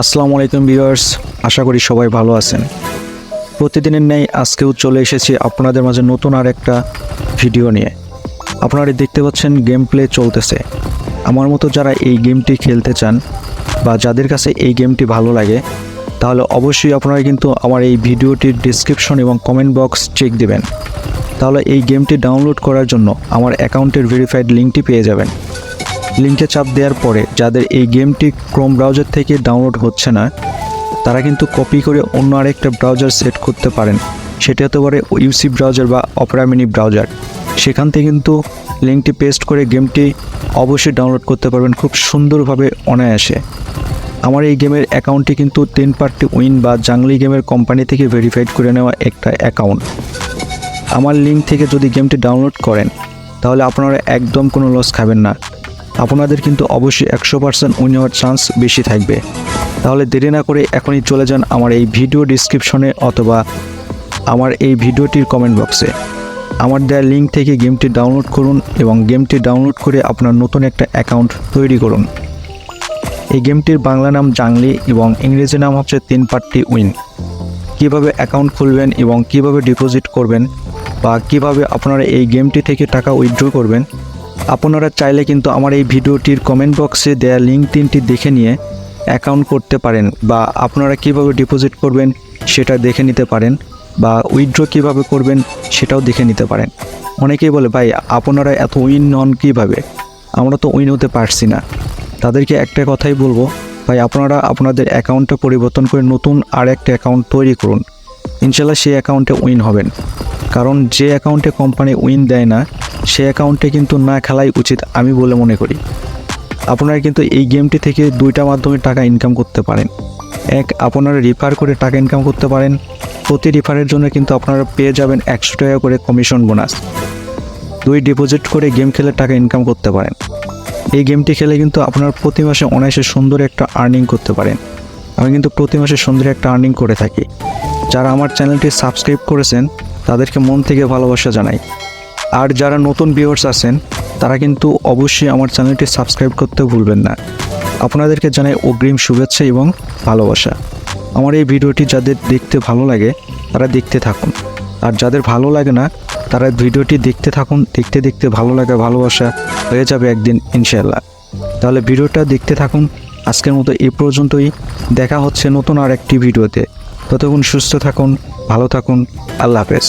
আসসালামু আলাইকুম ভিউয়ার্স, আশা করি সবাই ভালো আছেন। প্রতিদিনের ন্যায় আজকেও চলে এসেছি আপনাদের মাঝে নতুন আর একটা ভিডিও নিয়ে। আপনারা দেখতে পাচ্ছেন গেম প্লে চলতেছে। আমার মতো যারা এই গেমটি খেলতে চান বা যাদের কাছে এই গেমটি ভালো লাগে, তাহলে অবশ্যই আপনারা কিন্তু আমার এই ভিডিওটির ডেসক্রিপশন এবং কমেন্ট বক্স চেক দিবেন। তাহলে এই গেমটি ডাউনলোড করার জন্য আমার অ্যাকাউন্টের ভেরিফাইড লিঙ্কটি পেয়ে যাবেন। লিঙ্কে চাপ দেওয়ার পরে যাদের এই গেমটি ক্রোম ব্রাউজার থেকে ডাউনলোড হচ্ছে না, তারা কিন্তু কপি করে অন্য আরেকটা ব্রাউজার সেট করতে পারেন। সেটা হতে পারে ইউসি ব্রাউজার বা অপেরা মিনি ব্রাউজার। সেখান থেকে কিন্তু লিঙ্কটি পেস্ট করে গেমটি অবশ্যই ডাউনলোড করতে পারবেন খুব সুন্দরভাবে অনায়াসে। আমার এই গেমের অ্যাকাউন্টটি কিন্তু 10 পার্টি উইন বা জাংলি গেমের কোম্পানি থেকে ভেরিফাইড করে নেওয়া একটা অ্যাকাউন্ট। আমার লিঙ্ক থেকে যদি গেমটি ডাউনলোড করেন, তাহলে আপনারা একদম কোনো লস খাবেন না। আপনাদের কিন্তু অবশ্যই 100% উইন হওয়ার চান্স বেশি থাকবে। তাহলে দেরি না করে এখনই চলে যান আমার এই ভিডিও ডিসক্রিপশনে অথবা আমার এই ভিডিওটির কমেন্ট বক্সে। আমার দেওয়া লিঙ্ক থেকে গেমটি ডাউনলোড করুন এবং গেমটি ডাউনলোড করে আপনার নতুন একটা অ্যাকাউন্ট তৈরি করুন। এই গেমটির বাংলা নাম জাংলি এবং ইংরেজি নাম হচ্ছে 3 পার্টি উইন। কীভাবে অ্যাকাউন্ট খুলবেন এবং কিভাবে ডিপোজিট করবেন বা কিভাবে আপনারা এই গেমটি থেকে টাকা উইথড্র করবেন, আপনারা চাইলে কিন্তু আমার এই ভিডিওটির কমেন্ট বক্সে দেওয়া লিঙ্ক 3টি দেখে নিয়ে অ্যাকাউন্ট করতে পারেন, বা আপনারা কিভাবে ডিপোজিট করবেন সেটা দেখে নিতে পারেন, বা উইথড্র কিভাবে করবেন সেটাও দেখে নিতে পারেন। অনেকেই বলে, ভাই আপনারা এত উইন হন কীভাবে, আমরা তো উইন হতে পারছি না। তাদেরকে একটা কথাই বলবো, ভাই আপনারা আপনাদের অ্যাকাউন্টটা পরিবর্তন করে নতুন আর একটা অ্যাকাউন্ট তৈরি করুন। ইনশাল্লাহ সেই অ্যাকাউন্টে উইন হবেন। কারণ যে অ্যাকাউন্টে কোম্পানি উইন দেয় না, সে অ্যাকাউন্টে কিন্তু না খেলাই উচিত আমি বলে মনে করি। আপনারা কিন্তু এই গেমটি থেকে দুইটা মাধ্যমে টাকা ইনকাম করতে পারেন। এক, আপনারা রিফার করে টাকা ইনকাম করতে পারেন। প্রতি রিফারের জন্য কিন্তু আপনারা পেয়ে যাবেন 100 টাকা করে কমিশন বোনাস। 2, ডিপোজিট করে গেম খেলে টাকা ইনকাম করতে পারেন। এই গেমটি খেলে কিন্তু আপনারা প্রতি মাসে অনায়াসে সুন্দর একটা আর্নিং করতে পারেন। আমি কিন্তু প্রতি মাসে সুন্দর একটা আর্নিং করে থাকি। যারা আমার চ্যানেলটি সাবস্ক্রাইব করেছেন তাদেরকে মন থেকে ভালোবাসা জানাই। আর যারা নতুন ভিউয়ার্স আছেন তারা কিন্তু অবশ্যই আমার চ্যানেলটি সাবস্ক্রাইব করতে ভুলবেন না। আপনাদেরকে জানাই অগ্রিম শুভেচ্ছা এবং ভালোবাসা। আমার এই ভিডিওটি যাদের দেখতে ভালো লাগে তারা দেখতে থাকুন, আর যাদের ভালো লাগে না তারা ভিডিওটি দেখতে থাকুন। দেখতে দেখতে ভালো লাগা ভালোবাসা হয়ে যাবে একদিন ইনশাআল্লাহ। তাহলে ভিডিওটা দেখতে থাকুন। আজকের মতো এই পর্যন্তই। দেখা হচ্ছে নতুন আর একটি ভিডিওতে। ততক্ষণ সুস্থ থাকুন, ভালো থাকুন। আল্লাহ হাফেজ।